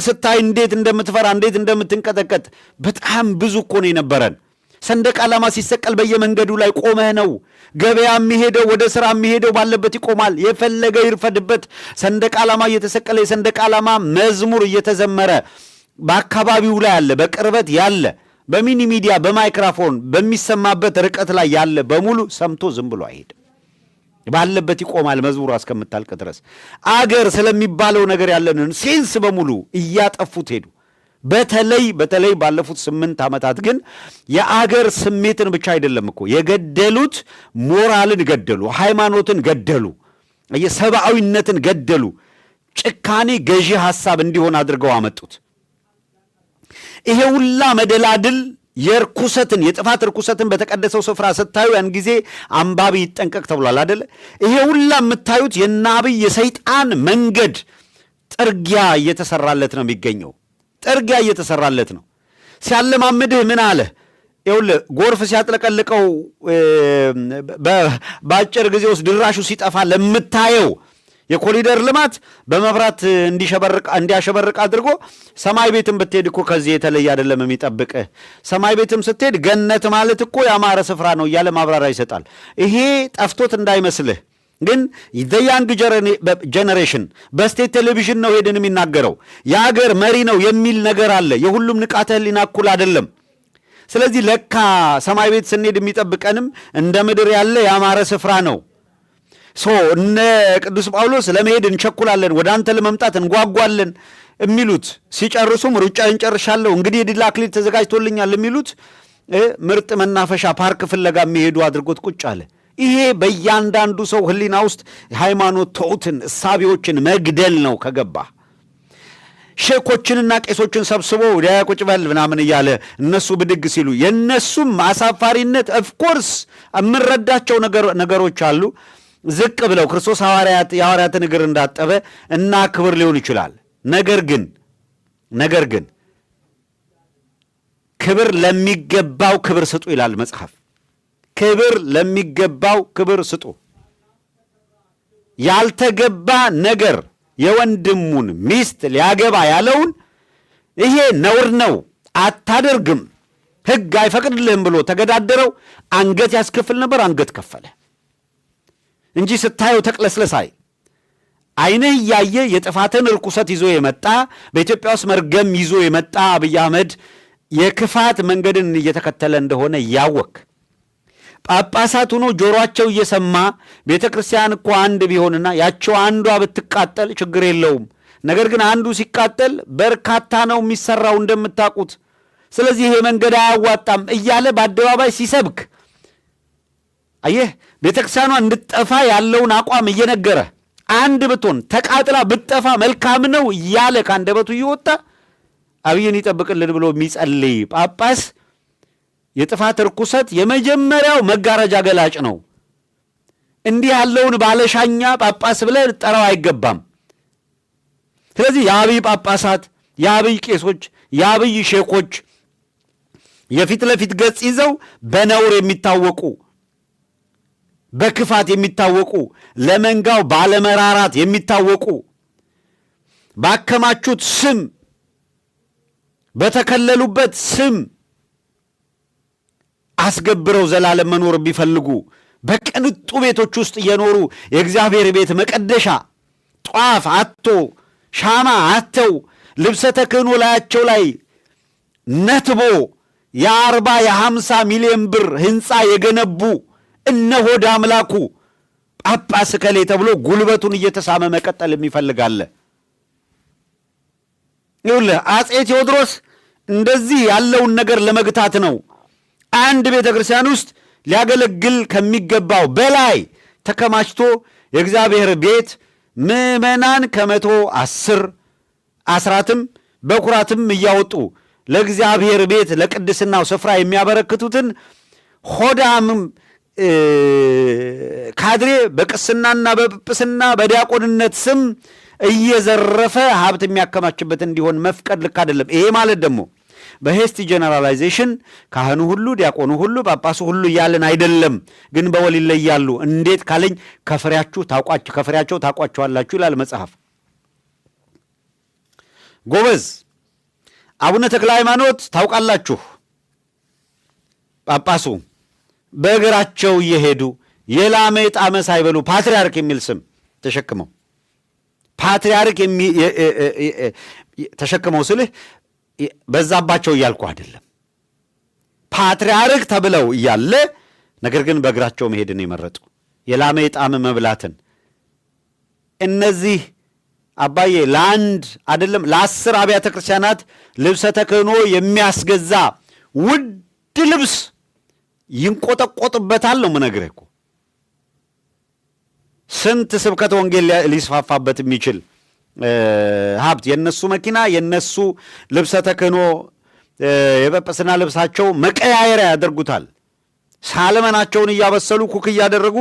ስታይ እንዴት እንደምትፈራ እንዴት እንደምትንቀጠቀጥ በጣም ብዙ እኮ ነው የነበረን። ሰንደቅ ዓላማ ሲሰቀል በየመንገዱ ላይ ቆመህ ነው። ገበያ የሚሄደው ወደ ስራ የሚሄደው ባለበት ይቆማል። የፈለገ ይርፈድበት። ሰንደቅ ዓላማ እየተሰቀለ የሰንደቅ ዓላማ መዝሙር እየተዘመረ በአካባቢው ላይ ያለ በቅርበት ያለ በሚኒ ሚዲያ በማይክሮፎን በሚሰማበት ርቀት ላይ ያለ በሙሉ ሰምቶ ዝም ብሎ አይሄድም። ባለበት ይቆማል መዝሙሩ እስከምታልቅ ድረስ። አገር ስለሚባለው ነገር ያለንን ሴንስ በሙሉ እያጠፉት ሄዱ። በተለይ ባለፉት 8 ዓመታት ግን የአገር ስሜትን ብቻ አይደለም እኮ የገደሉት፣ ሞራልን ገደሉ፣ ሃይማኖትን ገደሉ፣ የሰብአዊነትን ገደሉ። ጭካኔ ገዢ ሐሳብ እንዲሆን አድርገው አመጡት። ይሄ ሁላ መደላድል የርኩሰትን የጥፋት ርኩሰትን በተቀደሰው ስፍራ ስታዩ ያን ጊዜ አንባቢ ይጠንቀቅ ተብሏል አይደለ? ይሄ ሁላ የምታዩት የናብይ የሰይጣን መንገድ ጥርጊያ እየተሰራለት ነው የሚገኘው። ጥርጊያ እየተሰራለት ነው። ሲያለማምድህ ምን አለ? ይኸውልህ ጎርፍ ሲያጥለቀልቀው በአጭር ጊዜ ውስጥ ድራሹ ሲጠፋ ለምታየው የኮሪደር ልማት በመብራት እንዲያሸበርቅ አድርጎ ሰማይ ቤትም ብትሄድ እኮ ከዚህ የተለየ አይደለም የሚጠብቅህ። ሰማይ ቤትም ስትሄድ ገነት ማለት እኮ ያማረ ስፍራ ነው እያለ ማብራሪያ ይሰጣል። ይሄ ጠፍቶት እንዳይመስልህ ግን የያንግ ጀነሬሽን በስቴት ቴሌቪዥን ነው ሄደን የሚናገረው። የአገር መሪ ነው የሚል ነገር አለ። የሁሉም ንቃተ ህሊና እኩል አይደለም። ስለዚህ ለካ ሰማይ ቤት ስንሄድ የሚጠብቀንም እንደ ምድር ያለ ያማረ ስፍራ ነው። እነ ቅዱስ ጳውሎስ ለመሄድ እንቸኩላለን፣ ወደ አንተ ለመምጣት እንጓጓለን የሚሉት ሲጨርሱም ሩጫዬን ጨርሻለሁ እንግዲህ የድል አክሊል ተዘጋጅቶልኛል የሚሉት ምርጥ መናፈሻ ፓርክ ፍለጋ የሚሄዱ አድርጎት ቁጭ አለ። ይሄ በእያንዳንዱ ሰው ህሊና ውስጥ ሃይማኖት ተውትን እሳቤዎችን መግደል ነው። ከገባ ሼኮችንና ቄሶችን ሰብስቦ ቁጭ በል ምናምን እያለ እነሱ ብድግ ሲሉ የእነሱም አሳፋሪነት ኦፍኮርስ የምንረዳቸው ነገሮች አሉ። ዝቅ ብለው ክርስቶስ የሐዋርያትን እግር እንዳጠበ እና ክብር ሊሆን ይችላል። ነገር ግን ክብር ለሚገባው ክብር ስጡ ይላል መጽሐፍ። ክብር ለሚገባው ክብር ስጡ። ያልተገባ ነገር የወንድሙን ሚስት ሊያገባ ያለውን ይሄ ነውር ነው አታደርግም፣ ሕግ አይፈቅድልህም ብሎ ተገዳደረው። አንገት ያስከፍል ነበር፣ አንገት ከፈለ እንጂ ስታየው ተቅለስለሳይ ዓይንህ እያየ የጥፋትን ርኩሰት ይዞ የመጣ በኢትዮጵያ ውስጥ መርገም ይዞ የመጣ አብይ አህመድ የክፋት መንገድን እየተከተለ እንደሆነ ያወክ ጳጳሳት ሆኖ ጆሮአቸው እየሰማ ቤተ ክርስቲያን እኮ አንድ ቢሆንና ያቸው አንዷ ብትቃጠል ችግር የለውም። ነገር ግን አንዱ ሲቃጠል በርካታ ነው የሚሰራው እንደምታውቁት። ስለዚህ ይሄ መንገድ አያዋጣም እያለ በአደባባይ ሲሰብክ አየህ፣ ቤተ ክርስቲያኗ እንድትጠፋ ያለውን አቋም እየነገረ አንድ ብትሆን ተቃጥላ ብትጠፋ መልካም ነው እያለ ከአንደበቱ እየወጣ አብይን ይጠብቅልን ብሎ የሚጸልይ ጳጳስ የጥፋት ርኩሰት የመጀመሪያው መጋረጃ ገላጭ ነው። እንዲህ ያለውን ባለሻኛ ጳጳስ ብለህ ጠራው አይገባም። ስለዚህ የአብይ ጳጳሳት፣ የአብይ ቄሶች፣ የአብይ ሼኮች የፊት ለፊት ገጽ ይዘው በነውር የሚታወቁ በክፋት የሚታወቁ ለመንጋው ባለመራራት የሚታወቁ ባከማቹት ስም በተከለሉበት ስም አስገብረው ዘላለም መኖር ቢፈልጉ በቅንጡ ቤቶች ውስጥ እየኖሩ የእግዚአብሔር ቤት መቀደሻ ጧፍ አቶ ሻማ አተው ልብሰ ተክህኖ ላያቸው ላይ ነትቦ የ40-50 ሚሊዮን ብር ህንፃ የገነቡ እነሆድ አምላኩ ጳጳስ ከሌ ተብሎ ጉልበቱን እየተሳመ መቀጠል የሚፈልጋለ። ይኸውልህ አጼ ቴዎድሮስ እንደዚህ ያለውን ነገር ለመግታት ነው አንድ ቤተ ክርስቲያን ውስጥ ሊያገለግል ከሚገባው በላይ ተከማችቶ የእግዚአብሔር ቤት ምዕመናን 110 አስራትም በኩራትም እያወጡ ለእግዚአብሔር ቤት ለቅድስናው ስፍራ የሚያበረክቱትን ሆዳም ካድሬ በቅስናና በጵጵስና በዲያቆንነት ስም እየዘረፈ ሀብት የሚያከማችበት እንዲሆን መፍቀድ ልክ አይደለም። ይሄ ማለት ደግሞ በሄስቲ ጀነራላይዜሽን ካህኑ ሁሉ ዲያቆኑ ሁሉ ጳጳሱ ሁሉ እያለን አይደለም። ግን በወል ይለያሉ። እንዴት ካለኝ ከፍሬያቸው ታውቋቸዋላችሁ ይላል መጽሐፍ። ጎበዝ። አቡነ ተክለ ሃይማኖት ታውቃላችሁ፣ ጳጳሱ በእግራቸው እየሄዱ የላመ የጣመ ሳይበሉ ፓትርያርክ የሚል ስም ተሸክመው ፓትርያርክ ተሸክመው ስልህ በዛባቸው እያልኩ አይደለም። ፓትርያርክ ተብለው እያለ ነገር ግን በእግራቸው መሄድን የመረጡ የላመ የጣመ መብላትን። እነዚህ አባዬ ለአንድ አይደለም ለ10 አብያተ ክርስቲያናት ልብሰ ተክህኖ የሚያስገዛ ውድ ልብስ ይንቆጠቆጥበታል ነው የምነግርህ እኮ። ስንት ስብከተ ወንጌል ሊስፋፋበት የሚችል ሀብት የነሱ መኪና የነሱ ልብሰ ተክህኖ የጵጵስና ልብሳቸው መቀያየሪያ ያደርጉታል። ሳልመናቸውን እያበሰሉ ኩክ እያደረጉ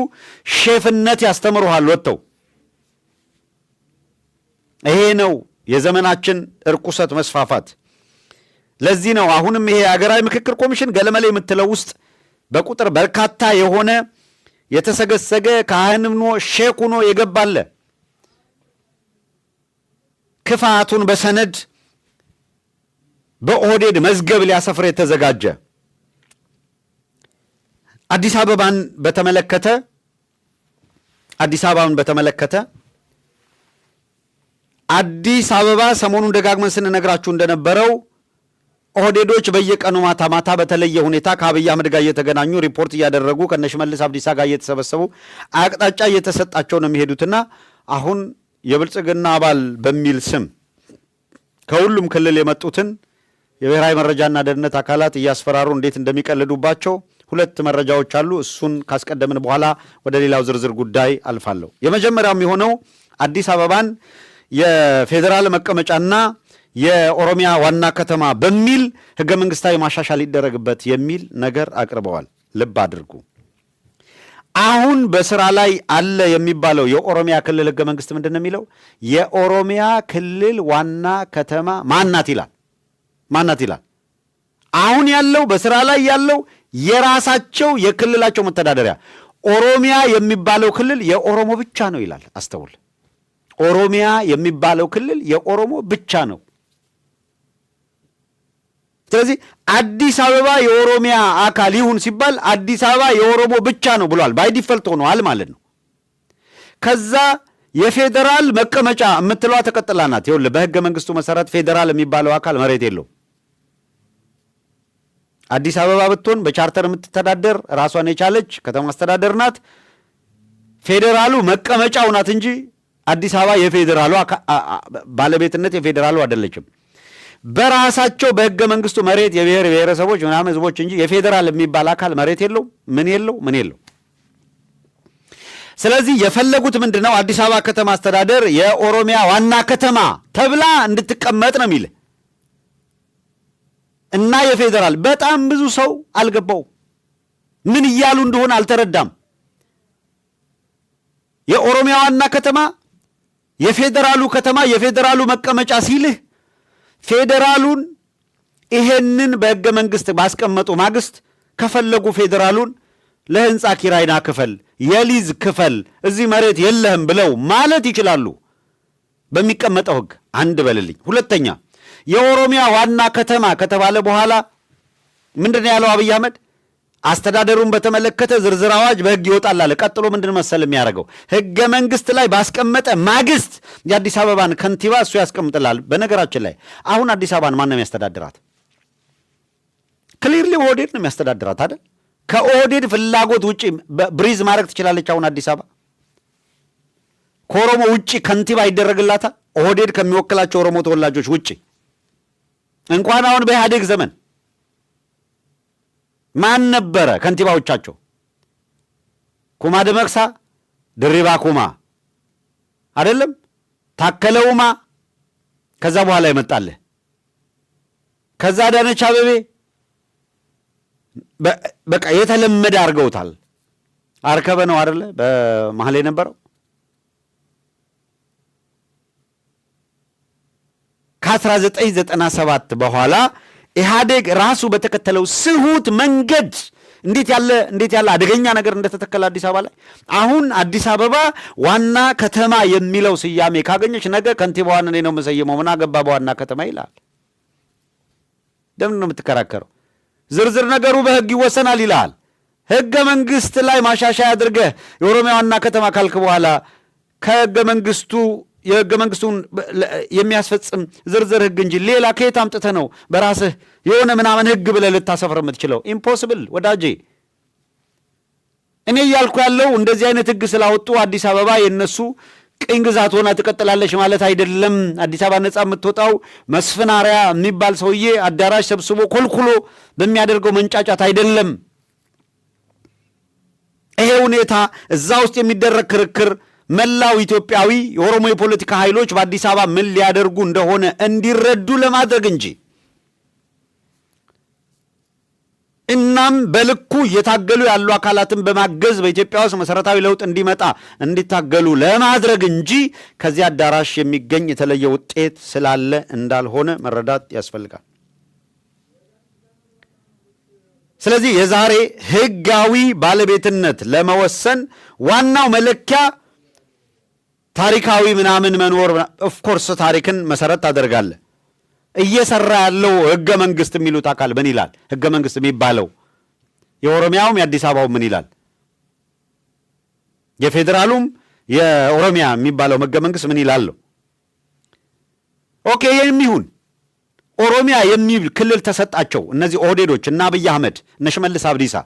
ሼፍነት ያስተምሩሃል ወጥተው። ይሄ ነው የዘመናችን እርኩሰት መስፋፋት። ለዚህ ነው አሁንም ይሄ ሀገራዊ ምክክር ኮሚሽን ገለመሌ የምትለው ውስጥ በቁጥር በርካታ የሆነ የተሰገሰገ ካህን ሆኖ ሼክ ሆኖ የገባለ ክፋቱን በሰነድ በኦህዴድ መዝገብ ሊያሰፍር የተዘጋጀ። አዲስ አበባን በተመለከተ አዲስ አበባ ሰሞኑን ደጋግመን ስንነግራችሁ እንደነበረው ኦህዴዶች በየቀኑ ማታ ማታ በተለየ ሁኔታ ከአብይ አህመድ ጋር እየተገናኙ ሪፖርት እያደረጉ ከነሽመልስ አብዲሳ ጋር እየተሰበሰቡ አቅጣጫ እየተሰጣቸው ነው የሚሄዱትና አሁን የብልጽግና አባል በሚል ስም ከሁሉም ክልል የመጡትን የብሔራዊ መረጃና ደህንነት አካላት እያስፈራሩ እንዴት እንደሚቀልዱባቸው 2 መረጃዎች አሉ። እሱን ካስቀደምን በኋላ ወደ ሌላው ዝርዝር ጉዳይ አልፋለሁ። የመጀመሪያው የሚሆነው አዲስ አበባን የፌዴራል መቀመጫና የኦሮሚያ ዋና ከተማ በሚል ህገ መንግስታዊ ማሻሻል ሊደረግበት የሚል ነገር አቅርበዋል። ልብ አድርጉ። አሁን በስራ ላይ አለ የሚባለው የኦሮሚያ ክልል ህገ መንግስት ምንድን ነው የሚለው? የኦሮሚያ ክልል ዋና ከተማ ማናት ይላል። አሁን ያለው በስራ ላይ ያለው የራሳቸው የክልላቸው መተዳደሪያ ኦሮሚያ የሚባለው ክልል የኦሮሞ ብቻ ነው ይላል። አስተውል። ኦሮሚያ የሚባለው ክልል የኦሮሞ ብቻ ነው። ስለዚህ አዲስ አበባ የኦሮሚያ አካል ይሁን ሲባል አዲስ አበባ የኦሮሞ ብቻ ነው ብሏል። ባይ ዲፈልት ሆኗል ማለት ነው። ከዛ የፌዴራል መቀመጫ የምትለዋ ተቀጥላ ናት። ይኸውልህ በህገ መንግስቱ መሰረት ፌዴራል የሚባለው አካል መሬት የለው። አዲስ አበባ ብትሆን በቻርተር የምትተዳደር ራሷን የቻለች ከተማ አስተዳደር ናት። ፌዴራሉ መቀመጫው ናት እንጂ አዲስ አበባ የፌዴራሉ ባለቤትነት የፌዴራሉ አይደለችም። በራሳቸው በህገ መንግስቱ መሬት የብሔር ብሔረሰቦች ምናምን ህዝቦች እንጂ የፌዴራል የሚባል አካል መሬት የለው፣ ምን የለው። ስለዚህ የፈለጉት ምንድነው? አዲስ አበባ ከተማ አስተዳደር የኦሮሚያ ዋና ከተማ ተብላ እንድትቀመጥ ነው የሚል እና የፌዴራል በጣም ብዙ ሰው አልገባው፣ ምን እያሉ እንደሆነ አልተረዳም። የኦሮሚያ ዋና ከተማ የፌዴራሉ ከተማ የፌዴራሉ መቀመጫ ሲልህ ፌዴራሉን ይሄንን በህገ መንግስት ባስቀመጡ ማግስት ከፈለጉ ፌዴራሉን ለህንፃ ኪራይና ክፈል፣ የሊዝ ክፈል፣ እዚህ መሬት የለህም ብለው ማለት ይችላሉ በሚቀመጠው ህግ። አንድ በልልኝ። ሁለተኛ የኦሮሚያ ዋና ከተማ ከተባለ በኋላ ምንድን ያለው አብይ አህመድ? አስተዳደሩን በተመለከተ ዝርዝር አዋጅ በህግ ይወጣል አለ። ቀጥሎ ምንድን መሰል የሚያደርገው? ህገ መንግስት ላይ ባስቀመጠ ማግስት የአዲስ አበባን ከንቲባ እሱ ያስቀምጥላል። በነገራችን ላይ አሁን አዲስ አበባን ማን ነው የሚያስተዳድራት? ክሊርሊ ኦህዴድ ነው የሚያስተዳድራት አይደል? ከኦህዴድ ፍላጎት ውጪ ብሪዝ ማድረግ ትችላለች። አሁን አዲስ አበባ ከኦሮሞ ውጪ ከንቲባ ይደረግላታል? ኦህዴድ ከሚወክላቸው ኦሮሞ ተወላጆች ውጪ እንኳን አሁን በኢህአዴግ ዘመን ማን ነበረ ከንቲባዎቻቸው? ኩማ ደመቅሳ፣ ድሪባ ኩማ አይደለም? ታከለ ኡማ፣ ከዛ በኋላ ይመጣልህ። ከዛ አዳነች አቤቤ። በቃ የተለመደ አድርገውታል። አርከበ ነው አይደለ በመሀል የነበረው። ከ1997 በኋላ ኢህአዴግ ራሱ በተከተለው ስሁት መንገድ እንዴት ያለ አደገኛ ነገር እንደተተከለ አዲስ አበባ ላይ። አሁን አዲስ አበባ ዋና ከተማ የሚለው ስያሜ ካገኘች ነገ ከንቲባዋን እኔ ነው የምሰየመው ምን አገባ በዋና ከተማ ይላል። ለምን ነው የምትከራከረው? ዝርዝር ነገሩ በህግ ይወሰናል ይላል። ህገ መንግስት ላይ ማሻሻያ አድርገህ የኦሮሚያ ዋና ከተማ ካልክ በኋላ የህገ መንግስቱን የሚያስፈጽም ዝርዝር ህግ እንጂ ሌላ ከየት አምጥተህ ነው በራስህ የሆነ ምናምን ህግ ብለህ ልታሰፍር የምትችለው? ኢምፖሲብል ወዳጄ። እኔ እያልኩ ያለው እንደዚህ አይነት ህግ ስላወጡ አዲስ አበባ የነሱ ቅኝ ግዛት ሆና ትቀጥላለች ማለት አይደለም። አዲስ አበባ ነጻ የምትወጣው መስፍን አርአያ የሚባል ሰውዬ አዳራሽ ሰብስቦ ኮልኩሎ በሚያደርገው መንጫጫት አይደለም። ይሄ ሁኔታ እዛ ውስጥ የሚደረግ ክርክር መላው ኢትዮጵያዊ የኦሮሞ የፖለቲካ ኃይሎች በአዲስ አበባ ምን ሊያደርጉ እንደሆነ እንዲረዱ ለማድረግ እንጂ እናም በልኩ እየታገሉ ያሉ አካላትን በማገዝ በኢትዮጵያ ውስጥ መሰረታዊ ለውጥ እንዲመጣ እንዲታገሉ ለማድረግ እንጂ ከዚህ አዳራሽ የሚገኝ የተለየ ውጤት ስላለ እንዳልሆነ መረዳት ያስፈልጋል። ስለዚህ የዛሬ ህጋዊ ባለቤትነት ለመወሰን ዋናው መለኪያ ታሪካዊ ምናምን መኖር ኦፍኮርስ ታሪክን መሰረት ታደርጋለህ። እየሰራ ያለው ህገ መንግስት የሚሉት አካል ምን ይላል? ህገ መንግስት የሚባለው የኦሮሚያውም የአዲስ አበባው ምን ይላል? የፌዴራሉም የኦሮሚያ የሚባለው ህገ መንግስት ምን ይላል? ኦኬ የሚሆን ኦሮሚያ የሚል ክልል ተሰጣቸው እነዚህ ኦህዴዶች እና አብይ አህመድ እነ ሽመልስ አብዲሳ።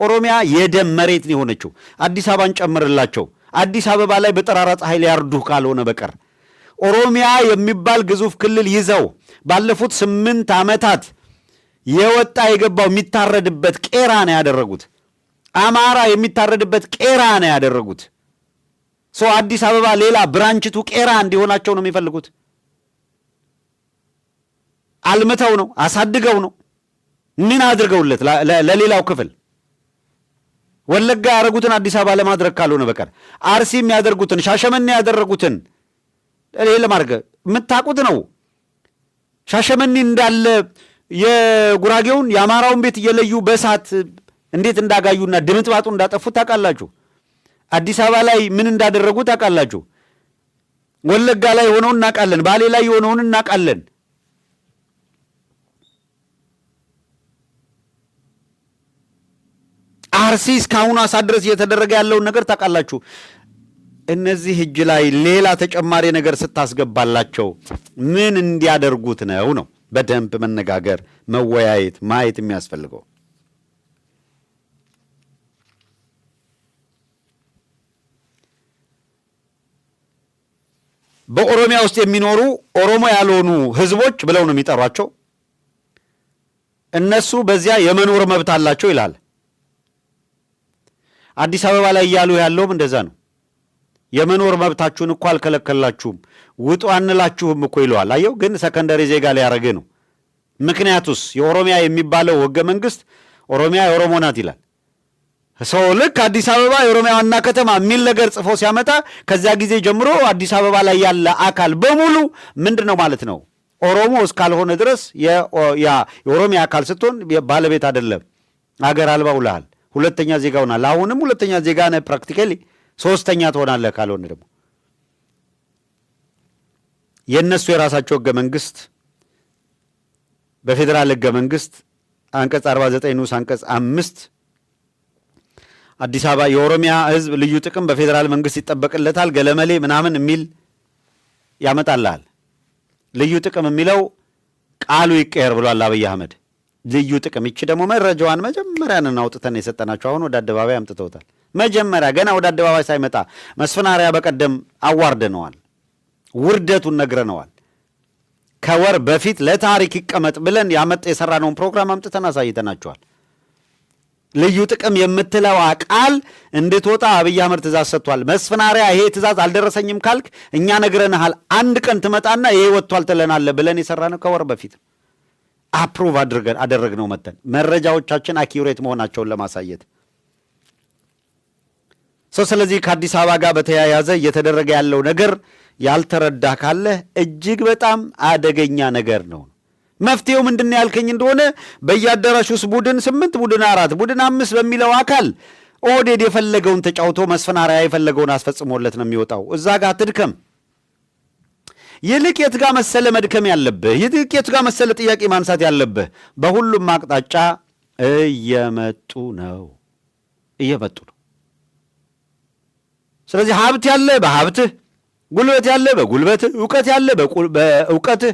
ኦሮሚያ የደም መሬት ነው የሆነችው። አዲስ አበባን ጨምርላቸው። አዲስ አበባ ላይ በጠራራ ፀሐይ ሊያርዱህ ካልሆነ በቀር ኦሮሚያ የሚባል ግዙፍ ክልል ይዘው ባለፉት 8 ዓመታት የወጣ የገባው የሚታረድበት ቄራ ነው ያደረጉት። አማራ የሚታረድበት ቄራ ነው ያደረጉት። ሰው አዲስ አበባ ሌላ ብራንችቱ ቄራ እንዲሆናቸው ነው የሚፈልጉት። አልምተው ነው አሳድገው ነው ምን አድርገውለት ለሌላው ክፍል ወለጋ ያደረጉትን አዲስ አበባ ለማድረግ ካልሆነ በቀር አርሲ የሚያደርጉትን ሻሸመኔ ያደረጉትን ለማድረግ የምታውቁት ነው። ሻሸመኔ እንዳለ የጉራጌውን የአማራውን ቤት እየለዩ በእሳት እንዴት እንዳጋዩና ድምጥባጡ እንዳጠፉት ታውቃላችሁ። አዲስ አበባ ላይ ምን እንዳደረጉ ታውቃላችሁ። ወለጋ ላይ የሆነውን እናውቃለን። ባሌ ላይ የሆነውን እናውቃለን። አርሲ እስካሁኑ ሰዓት ድረስ እየተደረገ ያለውን ነገር ታውቃላችሁ። እነዚህ እጅ ላይ ሌላ ተጨማሪ ነገር ስታስገባላቸው ምን እንዲያደርጉት ነው በደንብ መነጋገር፣ መወያየት፣ ማየት የሚያስፈልገው። በኦሮሚያ ውስጥ የሚኖሩ ኦሮሞ ያልሆኑ ህዝቦች ብለው ነው የሚጠሯቸው። እነሱ በዚያ የመኖር መብት አላቸው ይላል። አዲስ አበባ ላይ እያሉ ያለውም እንደዛ ነው። የመኖር መብታችሁን እኮ አልከለከላችሁም፣ ውጡ አንላችሁም እኮ ይለዋል። አየው፣ ግን ሰከንደሪ ዜጋ ሊያረግ ነው። ምክንያቱስ የኦሮሚያ የሚባለው ህገ መንግስት ኦሮሚያ የኦሮሞ ናት ይላል። ሰው ልክ አዲስ አበባ የኦሮሚያ ዋና ከተማ የሚል ነገር ጽፎ ሲያመጣ ከዚያ ጊዜ ጀምሮ አዲስ አበባ ላይ ያለ አካል በሙሉ ምንድን ነው ማለት ነው? ኦሮሞ እስካልሆነ ድረስ የኦሮሚያ አካል ስትሆን ባለቤት አይደለም፣ አገር አልባ ውልሃል፣ ሁለተኛ ዜጋ ሆናል። አሁንም ሁለተኛ ዜጋ ነህ፣ ፕራክቲካሊ ሶስተኛ ትሆናለህ። ካልሆነ ደግሞ የእነሱ የራሳቸው ህገ መንግስት በፌዴራል ህገ መንግስት አንቀጽ 49 ንዑስ አንቀጽ 5 አዲስ አበባ የኦሮሚያ ህዝብ ልዩ ጥቅም በፌዴራል መንግስት ይጠበቅለታል ገለመሌ ምናምን የሚል ያመጣልሃል። ልዩ ጥቅም የሚለው ቃሉ ይቀየር ብሏል አብይ አህመድ። ልዩ ጥቅም ይቺ ደግሞ መረጃዋን መጀመሪያን አውጥተን የሰጠናቸው አሁን ወደ አደባባይ አምጥተውታል። መጀመሪያ ገና ወደ አደባባይ ሳይመጣ መስፍን አርአያ በቀደም አዋርደነዋል፣ ውርደቱን ነግረነዋል። ከወር በፊት ለታሪክ ይቀመጥ ብለን የሰራነውን ፕሮግራም አምጥተን አሳይተናቸዋል። ልዩ ጥቅም የምትለዋ ቃል እንድትወጣ አብይ አህመድ ትእዛዝ ሰጥቷል። መስፍን አርአያ ይሄ ትእዛዝ አልደረሰኝም ካልክ እኛ ነግረንሃል፣ አንድ ቀን ትመጣና ይሄ ወጥቷል ትለናለህ ብለን የሰራነው ከወር በፊት አፕሩቭ አደረግነው መተን መረጃዎቻችን አኪዩሬት መሆናቸውን ለማሳየት ሰው። ስለዚህ ከአዲስ አበባ ጋር በተያያዘ እየተደረገ ያለው ነገር ያልተረዳ ካለ እጅግ በጣም አደገኛ ነገር ነው። መፍትሄው ምንድን ያልከኝ እንደሆነ በየአዳራሽ ውስጥ ቡድን 8 ቡድን 4 ቡድን 5 በሚለው አካል ኦህዴድ የፈለገውን ተጫውቶ መስፈናሪያ የፈለገውን አስፈጽሞለት ነው የሚወጣው። እዛ ጋር አትድከም። ይልቅ የት ጋር መሰለ መድከም ያለብህ? ይልቅ የት ጋር መሰለ ጥያቄ ማንሳት ያለብህ? በሁሉም አቅጣጫ እየመጡ ነው። ስለዚህ ሀብት ያለ በሀብትህ፣ ጉልበት ያለ በጉልበትህ፣ እውቀት ያለ በእውቀትህ፣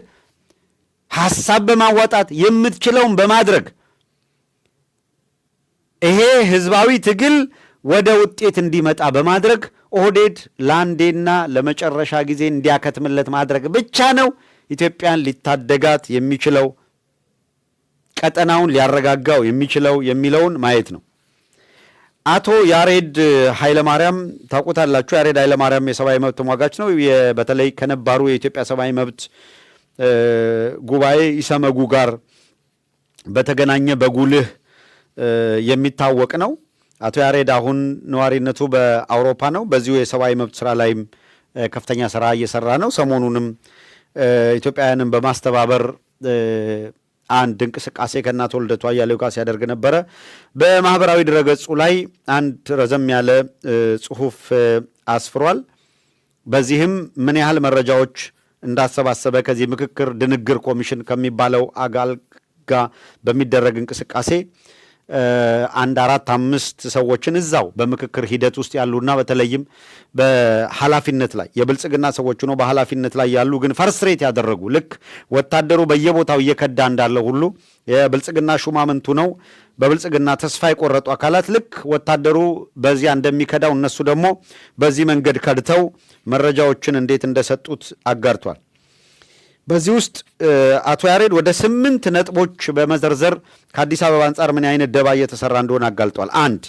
ሐሳብ በማዋጣት የምትችለውን በማድረግ ይሄ ህዝባዊ ትግል ወደ ውጤት እንዲመጣ በማድረግ ኦህዴድ ለአንዴና ለመጨረሻ ጊዜ እንዲያከትምለት ማድረግ ብቻ ነው ኢትዮጵያን ሊታደጋት የሚችለው፣ ቀጠናውን ሊያረጋጋው የሚችለው የሚለውን ማየት ነው። አቶ ያሬድ ኃይለማርያም ታውቁታላችሁ። ያሬድ ኃይለማርያም የሰብአዊ መብት ተሟጋች ነው። በተለይ ከነባሩ የኢትዮጵያ ሰብአዊ መብት ጉባኤ ኢሰመጉ ጋር በተገናኘ በጉልህ የሚታወቅ ነው። አቶ ያሬድ አሁን ነዋሪነቱ በአውሮፓ ነው። በዚሁ የሰብአዊ መብት ስራ ላይም ከፍተኛ ስራ እየሰራ ነው። ሰሞኑንም ኢትዮጵያውያንን በማስተባበር አንድ እንቅስቃሴ ከእናቶ ልደቱ አያሌው ጋር ሲያደርግ ነበረ። በማህበራዊ ድረገጹ ላይ አንድ ረዘም ያለ ጽሁፍ አስፍሯል። በዚህም ምን ያህል መረጃዎች እንዳሰባሰበ ከዚህ ምክክር ድንግር ኮሚሽን ከሚባለው አጋል ጋር በሚደረግ እንቅስቃሴ 4-5 ሰዎችን እዛው በምክክር ሂደት ውስጥ ያሉና በተለይም በኃላፊነት ላይ የብልጽግና ሰዎች ነው በኃላፊነት ላይ ያሉ ግን ፈርስትሬት ያደረጉ ልክ ወታደሩ በየቦታው እየከዳ እንዳለ ሁሉ የብልጽግና ሹማምንቱ ነው በብልጽግና ተስፋ የቆረጡ አካላት ልክ ወታደሩ በዚያ እንደሚከዳው እነሱ ደግሞ በዚህ መንገድ ከድተው መረጃዎችን እንዴት እንደሰጡት አጋርቷል። በዚህ ውስጥ አቶ ያሬድ ወደ 8 ነጥቦች በመዘርዘር ከአዲስ አበባ አንጻር ምን አይነት ደባ እየተሰራ እንደሆነ አጋልጧል። 1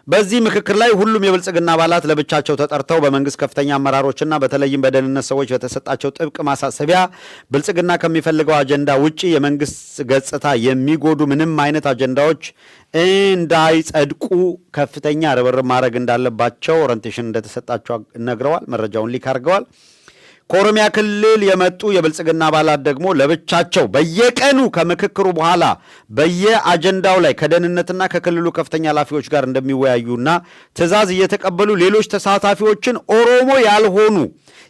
በዚህ ምክክር ላይ ሁሉም የብልጽግና አባላት ለብቻቸው ተጠርተው በመንግስት ከፍተኛ አመራሮችና በተለይም በደህንነት ሰዎች በተሰጣቸው ጥብቅ ማሳሰቢያ ብልጽግና ከሚፈልገው አጀንዳ ውጪ የመንግስት ገጽታ የሚጎዱ ምንም አይነት አጀንዳዎች እንዳይጸድቁ ከፍተኛ ርብርብ ማድረግ እንዳለባቸው ኦሪንቴሽን እንደተሰጣቸው ነግረዋል። መረጃውን ሊክ አድርገዋል። ከኦሮሚያ ክልል የመጡ የብልጽግና አባላት ደግሞ ለብቻቸው በየቀኑ ከምክክሩ በኋላ በየአጀንዳው ላይ ከደህንነትና ከክልሉ ከፍተኛ ኃላፊዎች ጋር እንደሚወያዩና ትዕዛዝ እየተቀበሉ ሌሎች ተሳታፊዎችን ኦሮሞ ያልሆኑ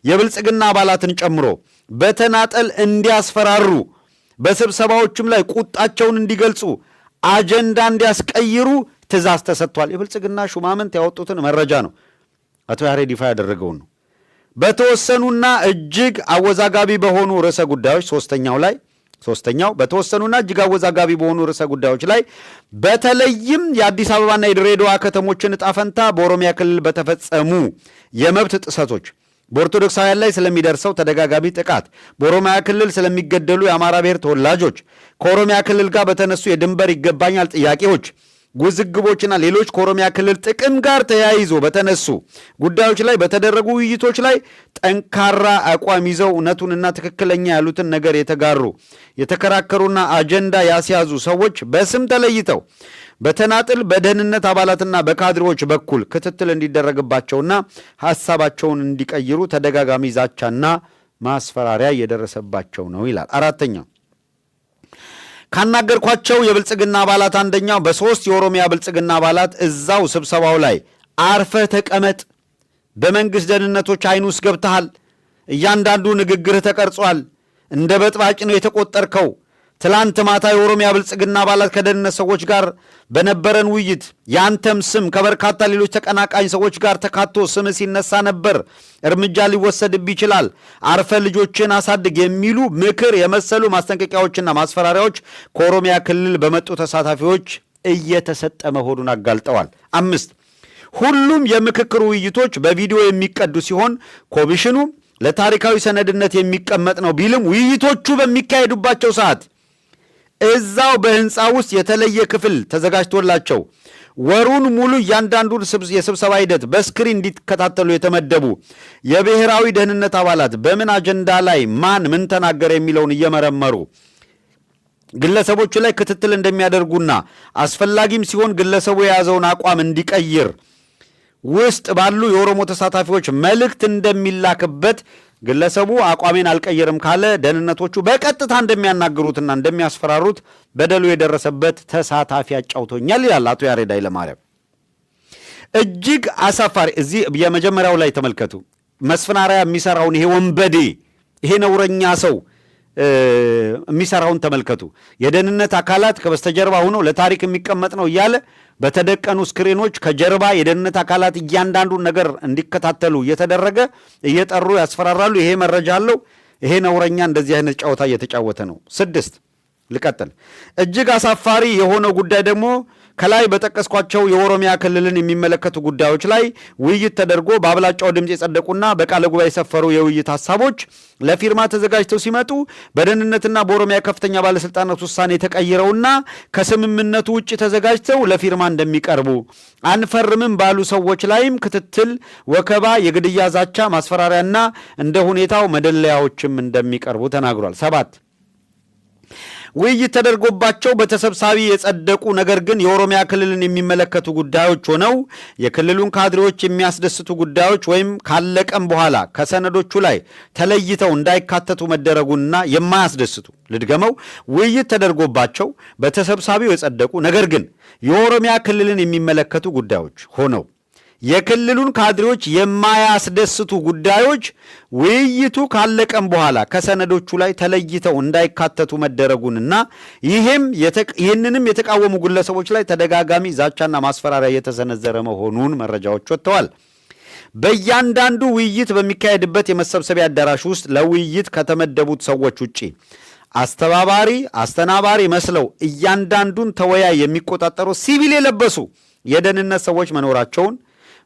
የብልጽግና አባላትን ጨምሮ በተናጠል እንዲያስፈራሩ፣ በስብሰባዎችም ላይ ቁጣቸውን እንዲገልጹ፣ አጀንዳ እንዲያስቀይሩ ትዕዛዝ ተሰጥቷል። የብልጽግና ሹማምንት ያወጡትን መረጃ ነው አቶ ያሬድ ይፋ ያደረገውን ነው። በተወሰኑና እጅግ አወዛጋቢ በሆኑ ርዕሰ ጉዳዮች ሶስተኛው በተወሰኑና እጅግ አወዛጋቢ በሆኑ ርዕሰ ጉዳዮች ላይ በተለይም የአዲስ አበባና የድሬዳዋ ከተሞችን ዕጣ ፈንታ፣ በኦሮሚያ ክልል በተፈጸሙ የመብት ጥሰቶች፣ በኦርቶዶክሳውያን ላይ ስለሚደርሰው ተደጋጋሚ ጥቃት፣ በኦሮሚያ ክልል ስለሚገደሉ የአማራ ብሔር ተወላጆች፣ ከኦሮሚያ ክልል ጋር በተነሱ የድንበር ይገባኛል ጥያቄዎች፣ ውዝግቦችና ሌሎች ከኦሮሚያ ክልል ጥቅም ጋር ተያይዞ በተነሱ ጉዳዮች ላይ በተደረጉ ውይይቶች ላይ ጠንካራ አቋም ይዘው እውነቱንና ትክክለኛ ያሉትን ነገር የተጋሩ የተከራከሩና አጀንዳ ያስያዙ ሰዎች በስም ተለይተው በተናጥል በደህንነት አባላትና በካድሬዎች በኩል ክትትል እንዲደረግባቸውና ሐሳባቸውን እንዲቀይሩ ተደጋጋሚ ዛቻና ማስፈራሪያ እየደረሰባቸው ነው ይላል። 4ኛ ካናገርኳቸው የብልጽግና አባላት አንደኛው በ3 የኦሮሚያ ብልጽግና አባላት እዛው ስብሰባው ላይ አርፈህ ተቀመጥ፣ በመንግስት ደህንነቶች አይን ውስጥ ገብተሃል፣ እያንዳንዱ ንግግርህ ተቀርጿል፣ እንደ በጥባጭ ነው የተቆጠርከው፣ ትላንት ማታ የኦሮሚያ ብልጽግና አባላት ከደህንነት ሰዎች ጋር በነበረን ውይይት ያንተም ስም ከበርካታ ሌሎች ተቀናቃኝ ሰዎች ጋር ተካቶ ስም ሲነሳ ነበር፣ እርምጃ ሊወሰድብ ይችላል፣ አርፈ ልጆችን አሳድግ የሚሉ ምክር የመሰሉ ማስጠንቀቂያዎችና ማስፈራሪያዎች ከኦሮሚያ ክልል በመጡ ተሳታፊዎች እየተሰጠ መሆኑን አጋልጠዋል። 5 ሁሉም የምክክር ውይይቶች በቪዲዮ የሚቀዱ ሲሆን ኮሚሽኑ ለታሪካዊ ሰነድነት የሚቀመጥ ነው ቢልም ውይይቶቹ በሚካሄዱባቸው ሰዓት እዛው በህንፃ ውስጥ የተለየ ክፍል ተዘጋጅቶላቸው ወሩን ሙሉ እያንዳንዱን የስብሰባ ሂደት በስክሪን እንዲከታተሉ የተመደቡ የብሔራዊ ደህንነት አባላት በምን አጀንዳ ላይ ማን ምን ተናገረ የሚለውን እየመረመሩ ግለሰቦቹ ላይ ክትትል እንደሚያደርጉና አስፈላጊም ሲሆን ግለሰቡ የያዘውን አቋም እንዲቀይር ውስጥ ባሉ የኦሮሞ ተሳታፊዎች መልእክት እንደሚላክበት ግለሰቡ አቋሜን አልቀየርም ካለ ደህንነቶቹ በቀጥታ እንደሚያናግሩትና እንደሚያስፈራሩት በደሉ የደረሰበት ተሳታፊ አጫውቶኛል ይላል አቶ ያሬድ ኃይለማርያም። እጅግ አሳፋሪ። እዚህ የመጀመሪያው ላይ ተመልከቱ። መስፍን አርአያ የሚሰራውን ይሄ ወንበዴ ይሄ ነውረኛ ሰው የሚሰራውን ተመልከቱ። የደህንነት አካላት ከበስተጀርባ ሆነው ለታሪክ የሚቀመጥ ነው እያለ በተደቀኑ ስክሪኖች ከጀርባ የደህንነት አካላት እያንዳንዱን ነገር እንዲከታተሉ እየተደረገ እየጠሩ ያስፈራራሉ። ይሄ መረጃ አለው። ይሄ ነውረኛ እንደዚህ አይነት ጨዋታ እየተጫወተ ነው። 6 ልቀጥል። እጅግ አሳፋሪ የሆነው ጉዳይ ደግሞ ከላይ በጠቀስኳቸው የኦሮሚያ ክልልን የሚመለከቱ ጉዳዮች ላይ ውይይት ተደርጎ በአብላጫው ድምፅ የጸደቁና በቃለ ጉባኤ የሰፈሩ የውይይት ሀሳቦች ለፊርማ ተዘጋጅተው ሲመጡ በደህንነትና በኦሮሚያ ከፍተኛ ባለስልጣናት ውሳኔ ተቀይረውና ከስምምነቱ ውጭ ተዘጋጅተው ለፊርማ እንደሚቀርቡ፣ አንፈርምም ባሉ ሰዎች ላይም ክትትል፣ ወከባ፣ የግድያ ዛቻ፣ ማስፈራሪያና እንደ ሁኔታው መደለያዎችም እንደሚቀርቡ ተናግሯል። 7 ውይይት ተደርጎባቸው በተሰብሳቢ የጸደቁ ነገር ግን የኦሮሚያ ክልልን የሚመለከቱ ጉዳዮች ሆነው የክልሉን ካድሬዎች የሚያስደስቱ ጉዳዮች ወይም ካለቀም በኋላ ከሰነዶቹ ላይ ተለይተው እንዳይካተቱ መደረጉንና የማያስደስቱ ልድገመው፣ ውይይት ተደርጎባቸው በተሰብሳቢው የጸደቁ ነገር ግን የኦሮሚያ ክልልን የሚመለከቱ ጉዳዮች ሆነው የክልሉን ካድሬዎች የማያስደስቱ ጉዳዮች ውይይቱ ካለቀም በኋላ ከሰነዶቹ ላይ ተለይተው እንዳይካተቱ መደረጉንና ይህንንም የተቃወሙ ግለሰቦች ላይ ተደጋጋሚ ዛቻና ማስፈራሪያ የተሰነዘረ መሆኑን መረጃዎች ወጥተዋል። በእያንዳንዱ ውይይት በሚካሄድበት የመሰብሰቢያ አዳራሽ ውስጥ ለውይይት ከተመደቡት ሰዎች ውጪ አስተናባሪ መስለው እያንዳንዱን ተወያይ የሚቆጣጠሩ ሲቪል የለበሱ የደህንነት ሰዎች መኖራቸውን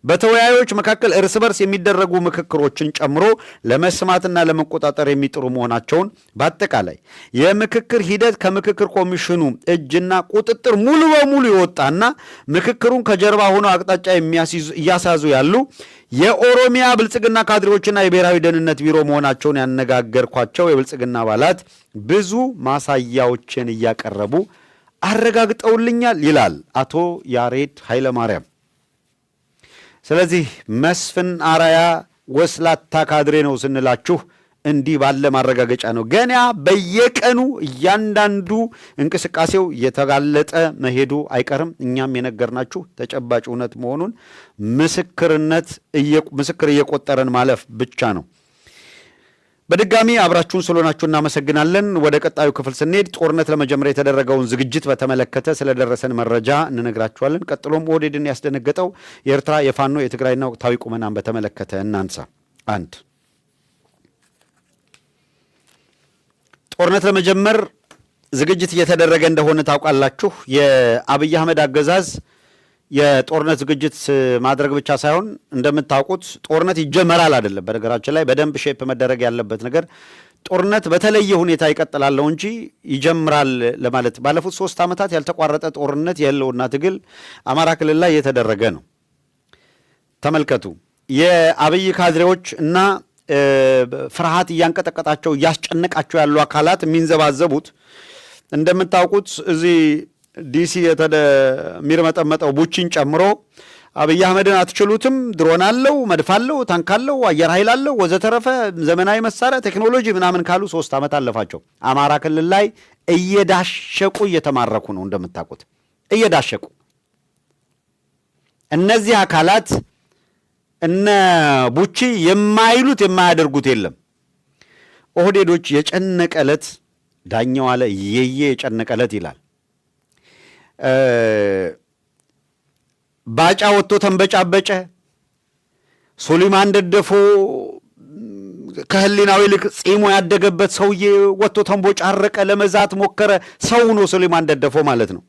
በተወያዮች መካከል እርስ በርስ የሚደረጉ ምክክሮችን ጨምሮ ለመስማትና ለመቆጣጠር የሚጥሩ መሆናቸውን በአጠቃላይ የምክክር ሂደት ከምክክር ኮሚሽኑ እጅና ቁጥጥር ሙሉ በሙሉ የወጣና ምክክሩን ከጀርባ ሆነው አቅጣጫ እያሳዙ ያሉ የኦሮሚያ ብልጽግና ካድሬዎችና የብሔራዊ ደህንነት ቢሮ መሆናቸውን ያነጋገርኳቸው የብልጽግና አባላት ብዙ ማሳያዎችን እያቀረቡ አረጋግጠውልኛል ይላል አቶ ያሬድ ኃይለማርያም። ስለዚህ መስፍን አርአያ ወስላታ ካድሬ ነው ስንላችሁ እንዲህ ባለ ማረጋገጫ ነው። ገና በየቀኑ እያንዳንዱ እንቅስቃሴው የተጋለጠ መሄዱ አይቀርም። እኛም የነገርናችሁ ተጨባጭ እውነት መሆኑን ምስክር እየቆጠረን ማለፍ ብቻ ነው። በድጋሚ አብራችሁን ስለሆናችሁ እናመሰግናለን። ወደ ቀጣዩ ክፍል ስንሄድ ጦርነት ለመጀመር የተደረገውን ዝግጅት በተመለከተ ስለደረሰን መረጃ እንነግራችኋለን። ቀጥሎም ኦህዴድን ያስደነገጠው የኤርትራ የፋኖ የትግራይና ወቅታዊ ቁመናን በተመለከተ እናንሳ። 1 ጦርነት ለመጀመር ዝግጅት እየተደረገ እንደሆነ ታውቃላችሁ። የአብይ አህመድ አገዛዝ የጦርነት ዝግጅት ማድረግ ብቻ ሳይሆን እንደምታውቁት ጦርነት ይጀመራል አይደለም። በነገራችን ላይ በደንብ ሼፕ መደረግ ያለበት ነገር ጦርነት በተለየ ሁኔታ ይቀጥላለው እንጂ ይጀምራል ለማለት ባለፉት 3 ዓመታት ያልተቋረጠ ጦርነት የህልውና ትግል አማራ ክልል ላይ የተደረገ ነው። ተመልከቱ። የአብይ ካድሬዎች እና ፍርሃት እያንቀጠቀጣቸው እያስጨነቃቸው ያሉ አካላት የሚንዘባዘቡት እንደምታውቁት እዚህ ዲሲ የሚርመጠመጠው ቡቺን ጨምሮ አብይ አህመድን አትችሉትም፣ ድሮን አለው፣ መድፍ አለው፣ ታንክ አለው፣ አየር ኃይል አለው ወዘተረፈ ዘመናዊ መሳሪያ ቴክኖሎጂ ምናምን ካሉ 3 ዓመት አለፋቸው። አማራ ክልል ላይ እየዳሸቁ እየተማረኩ ነው። እንደምታውቁት እየዳሸቁ እነዚህ አካላት እነ ቡቺ የማይሉት የማያደርጉት የለም። ኦህዴዶች የጨነቀለት ዳኛው አለ የጨነቀለት ይላል። ባጫ ወጥቶ ተንበጫበጨ። ሱሊማን ደደፎ ከህሊናው ይልቅ ጺሙ ያደገበት ሰውዬ ወጥቶ ተንቦጫረቀ፣ ለመዛት ሞከረ። ሰው ነው ሱሊማን ደደፎ ማለት ነው።